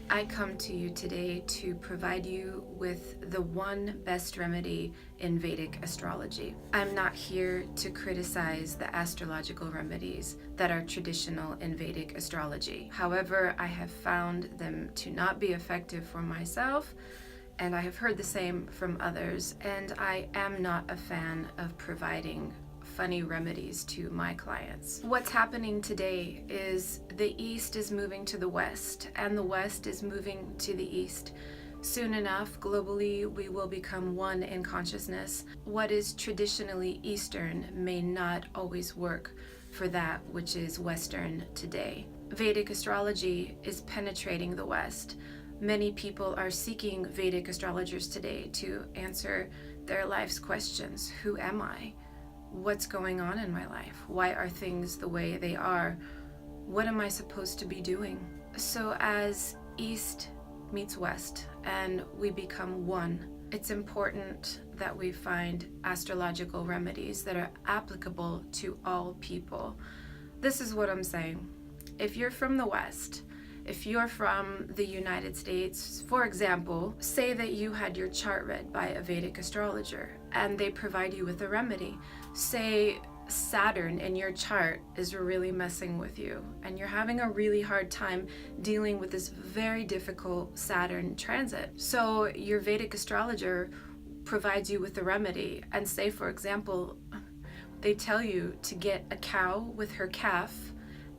I come to you today to provide you with the one best remedy in Vedic astrology. I'm not here to criticize the astrological remedies that are traditional in Vedic astrology. However, I have found them to not be effective for myself, and I have heard the same from others, and I am not a fan of providing funny remedies to my clients. What's happening today is the East is moving to the West, and the West is moving to the East. Soon enough, globally, we will become one in consciousness. What is traditionally Eastern may not always work for that which is Western today. Vedic astrology is penetrating the West. Many people are seeking Vedic astrologers today to answer their life's questions. Who am I? What's going on in my life? Why are things the way they are? What am I supposed to be doing? So as East meets West and we become one, it's important that we find astrological remedies that are applicable to all people. This is what I'm saying. If you're from the West, if you're from the United States, for example, say that you had your chart read by a Vedic astrologer and they provide you with a remedy. Say Saturn in your chart is really messing with you and you're having a really hard time dealing with this very difficult Saturn transit. So your Vedic astrologer provides you with a remedy, and say, for example, they tell you to get a cow with her calf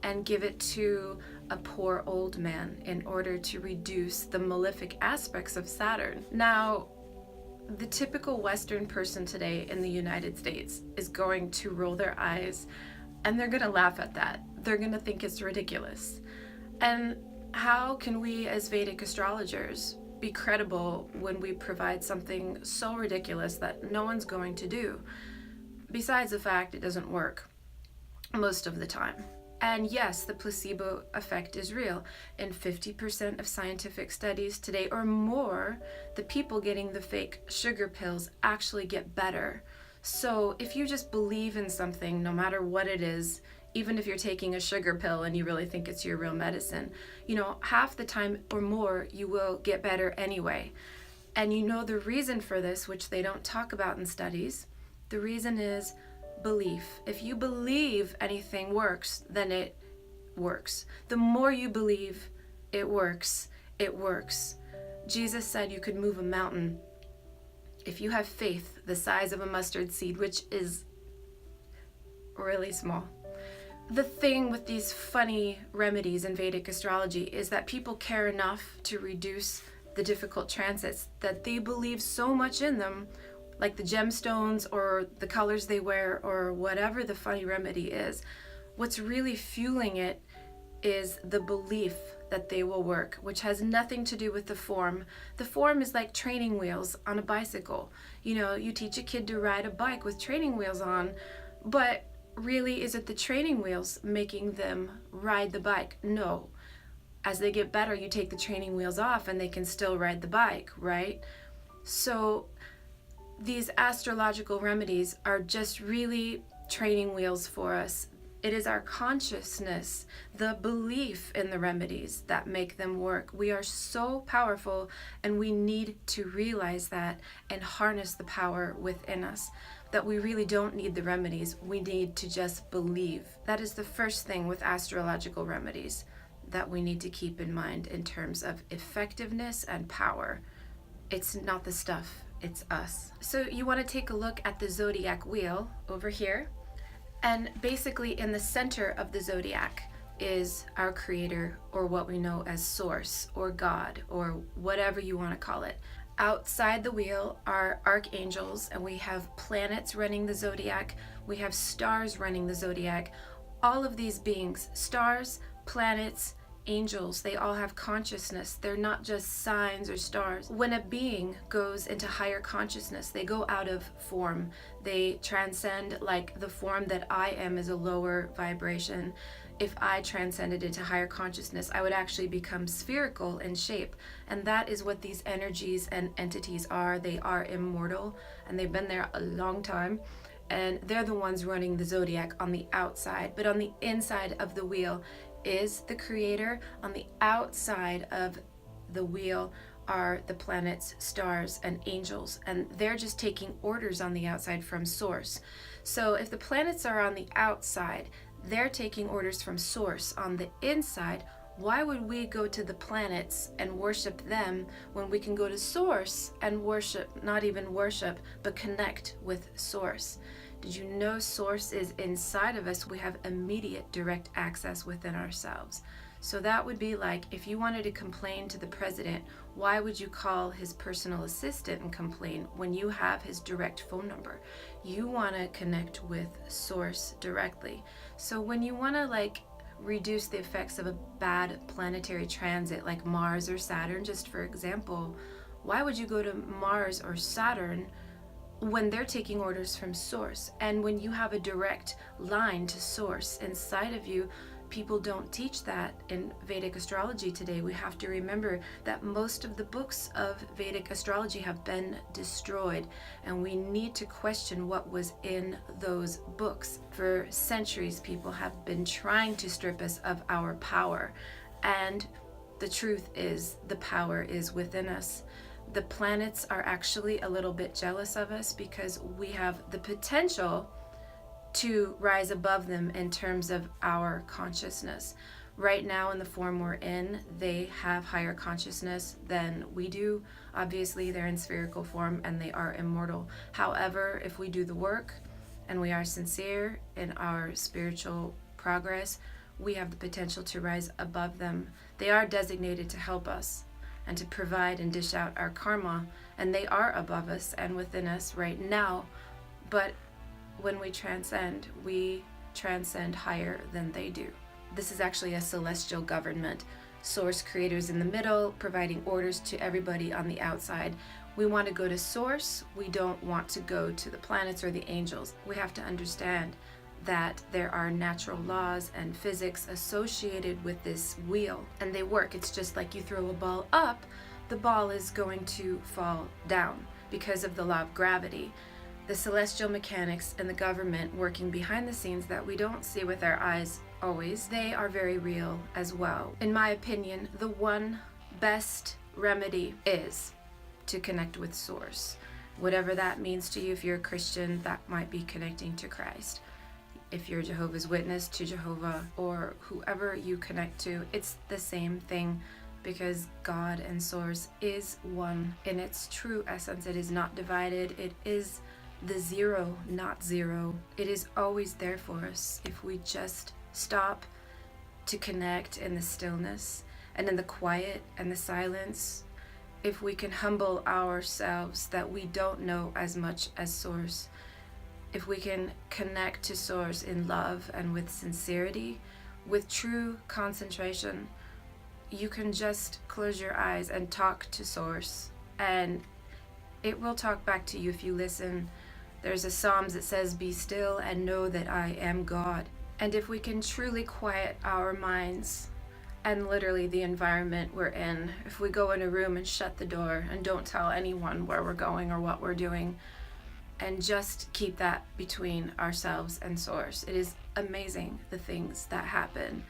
and give it to a poor old man in order to reduce the malefic aspects of Saturn. Now, the typical Western person today in the United States is going to roll their eyes and they're going to laugh at that. They're going to think it's ridiculous. And how can we as Vedic astrologers be credible when we provide something so ridiculous that no one's going to do? Besides the fact it doesn't work most of the time. And yes, the placebo effect is real. In 50% of scientific studies today or more, the people getting the fake sugar pills actually get better. So if you just believe in something, no matter what it is, even if you're taking a sugar pill and you really think it's your real medicine, half the time or more, you will get better anyway. And the reason for this, which they don't talk about in studies, the reason is belief. If you believe anything works, then it works. The more you believe it works, it works. Jesus said you could move a mountain if you have faith the size of a mustard seed, which is really small. The thing with these funny remedies in Vedic astrology is that people care enough to reduce the difficult transits that they believe so much in them, like the gemstones or the colors they wear or whatever the funny remedy is. What's really fueling it is the belief that they will work, which has nothing to do with the form. The form is like training wheels on a bicycle. You teach a kid to ride a bike with training wheels on, but really, is it the training wheels making them ride the bike? No. As they get better, you take the training wheels off and they can still ride the bike, right? So these astrological remedies are just really training wheels for us. It is our consciousness, the belief in the remedies that make them work. We are so powerful and we need to realize that and harness the power within us, that we really don't need the remedies. We need to just believe. That is the first thing with astrological remedies that we need to keep in mind in terms of effectiveness and power. It's not the stuff. It's us. So you want to take a look at the zodiac wheel over here. And basically in the center of the zodiac is our creator, or what we know as source or God or whatever you want to call it. Outside the wheel are archangels, and we have planets running the zodiac. We have stars running the zodiac. All of these beings, stars, planets, angels, they all have consciousness. They're not just signs or stars. When a being goes into higher consciousness, they go out of form. They transcend, like the form that I am is a lower vibration. If I transcended into higher consciousness, I would actually become spherical in shape. And that is what these energies and entities are. They are immortal, and they've been there a long time. And they're the ones running the zodiac on the outside. But on the inside of the wheel is the creator. On the outside of the wheel are the planets, stars, and angels, and they're just taking orders on the outside from source. So if the planets are on the outside, they're taking orders from source on the inside. Why would we go to the planets and worship them when we can go to source and worship, not even worship, but connect with source? Did you know source is inside of us? We have immediate direct access within ourselves. So that would be like if you wanted to complain to the president, why would you call his personal assistant and complain when you have his direct phone number? You want to connect with source directly. So when you want to reduce the effects of a bad planetary transit like Mars or Saturn, just for example, why would you go to Mars or Saturn when they're taking orders from source? And when you have a direct line to source inside of you, people don't teach that in Vedic astrology today. We have to remember that most of the books of Vedic astrology have been destroyed, and we need to question what was in those books. For centuries, people have been trying to strip us of our power, and the truth is the power is within us. The planets are actually a little bit jealous of us because we have the potential to rise above them in terms of our consciousness. Right now, in the form we're in, they have higher consciousness than we do. Obviously, they're in spherical form and they are immortal. However, if we do the work and we are sincere in our spiritual progress, we have the potential to rise above them. They are designated to help us and to provide and dish out our karma, and they are above us and within us right now. But when we transcend higher than they do. This is actually a celestial government. Source creators in the middle, providing orders to everybody on the outside. We want to go to source. We don't want to go to the planets or the angels. We have to understand that there are natural laws and physics associated with this wheel, and they work. It's just like you throw a ball up, the ball is going to fall down because of the law of gravity. The celestial mechanics and the government working behind the scenes that we don't see with our eyes always, they are very real as well. In my opinion, the one best remedy is to connect with source. Whatever that means to you. If you're a Christian, that might be connecting to Christ. If you're Jehovah's Witness, to Jehovah, or whoever you connect to, it's the same thing, because God and source is one in its true essence. It is not divided. It is the zero, not zero. It is always there for us if we just stop to connect in the stillness and in the quiet and the silence. If we can humble ourselves that we don't know as much as source, if we can connect to source in love and with sincerity, with true concentration, you can just close your eyes and talk to source, and it will talk back to you if you listen. There's a Psalms that says, "Be still and know that I am God." And if we can truly quiet our minds and literally the environment we're in, if we go in a room and shut the door and don't tell anyone where we're going or what we're doing, and just keep that between ourselves and source, it is amazing the things that happen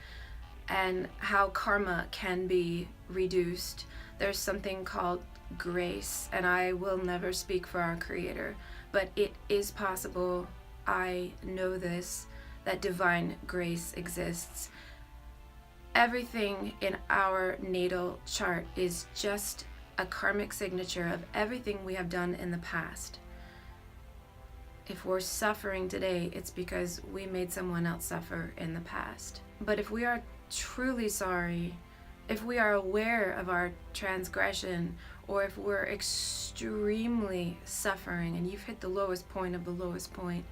and how karma can be reduced. There's something called grace, and I will never speak for our Creator, but it is possible, I know this, that divine grace exists. Everything in our natal chart is just a karmic signature of everything we have done in the past. If we're suffering today, it's because we made someone else suffer in the past. But if we are truly sorry, if we are aware of our transgression, or if we're extremely suffering and you've hit the lowest point of the lowest point,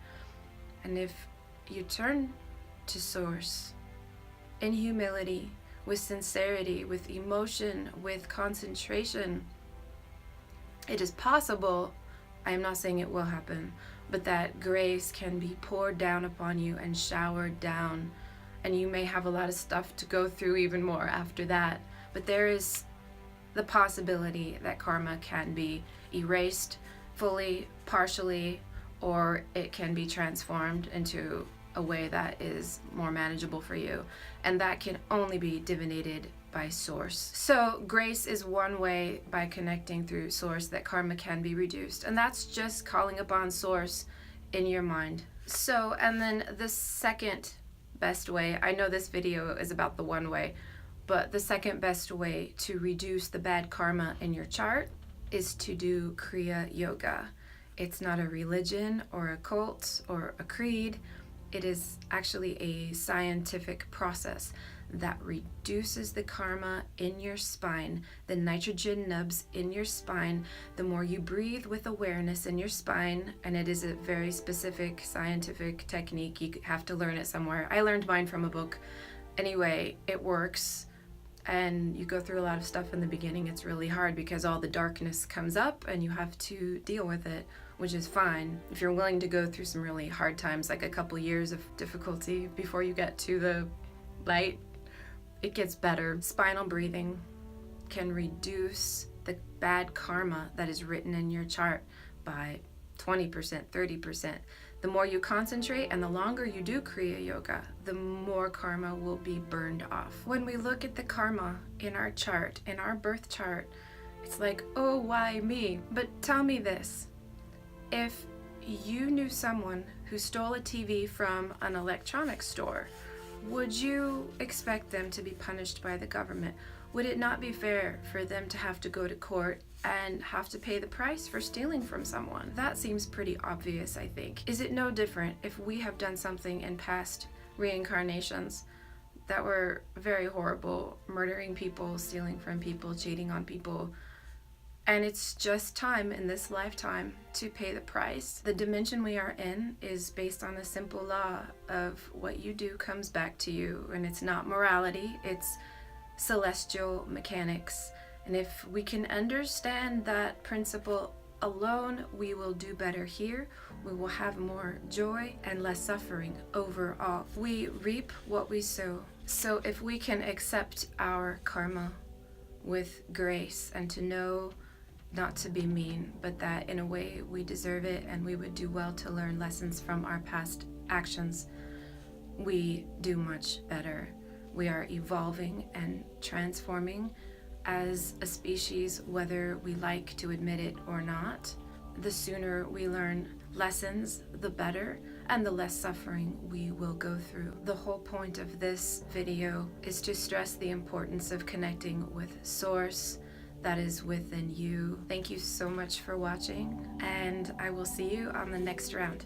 and if you turn to source in humility, with sincerity, with emotion, with concentration, it is possible, I am not saying it will happen, but that grace can be poured down upon you and showered down, and you may have a lot of stuff to go through even more after that. But there is the possibility that karma can be erased fully, partially, or it can be transformed into a way that is more manageable for you. And that can only be divinated by source. So grace is one way by connecting through source that karma can be reduced, and that's just calling upon source in your mind. So, and then the second best way, I know this video is about the one way, but the second best way to reduce the bad karma in your chart is to do Kriya Yoga. It's not a religion or a cult or a creed. It is actually a scientific process that reduces the karma in your spine, the nitrogen nubs in your spine. The more you breathe with awareness in your spine, and it is a very specific scientific technique, you have to learn it somewhere. I learned mine from a book. Anyway, it works, and you go through a lot of stuff in the beginning. It's really hard because all the darkness comes up and you have to deal with it, which is fine. If you're willing to go through some really hard times, like a couple years of difficulty before you get to the light, it gets better. Spinal breathing can reduce the bad karma that is written in your chart by 20%, 30%. The more you concentrate and the longer you do Kriya Yoga, the more karma will be burned off. When we look at the karma in our chart, in our birth chart, it's like, oh, why me? But tell me this. If you knew someone who stole a TV from an electronics store, would you expect them to be punished by the government? Would it not be fair for them to have to go to court and have to pay the price for stealing from someone? That seems pretty obvious, I think. Is it no different if we have done something in past reincarnations that were very horrible, murdering people, stealing from people, cheating on people, and it's just time in this lifetime to pay the price? The dimension we are in is based on a simple law of what you do comes back to you, and it's not morality, it's celestial mechanics. And if we can understand that principle alone, we will do better here. We will have more joy and less suffering overall. We reap what we sow. So if we can accept our karma with grace and to know not to be mean, but that in a way we deserve it and we would do well to learn lessons from our past actions, we do much better. We are evolving and transforming as a species, whether we like to admit it or not. The sooner we learn lessons, the better, and the less suffering we will go through. The whole point of this video is to stress the importance of connecting with Source that is within you. Thank you so much for watching, and I will see you on the next round.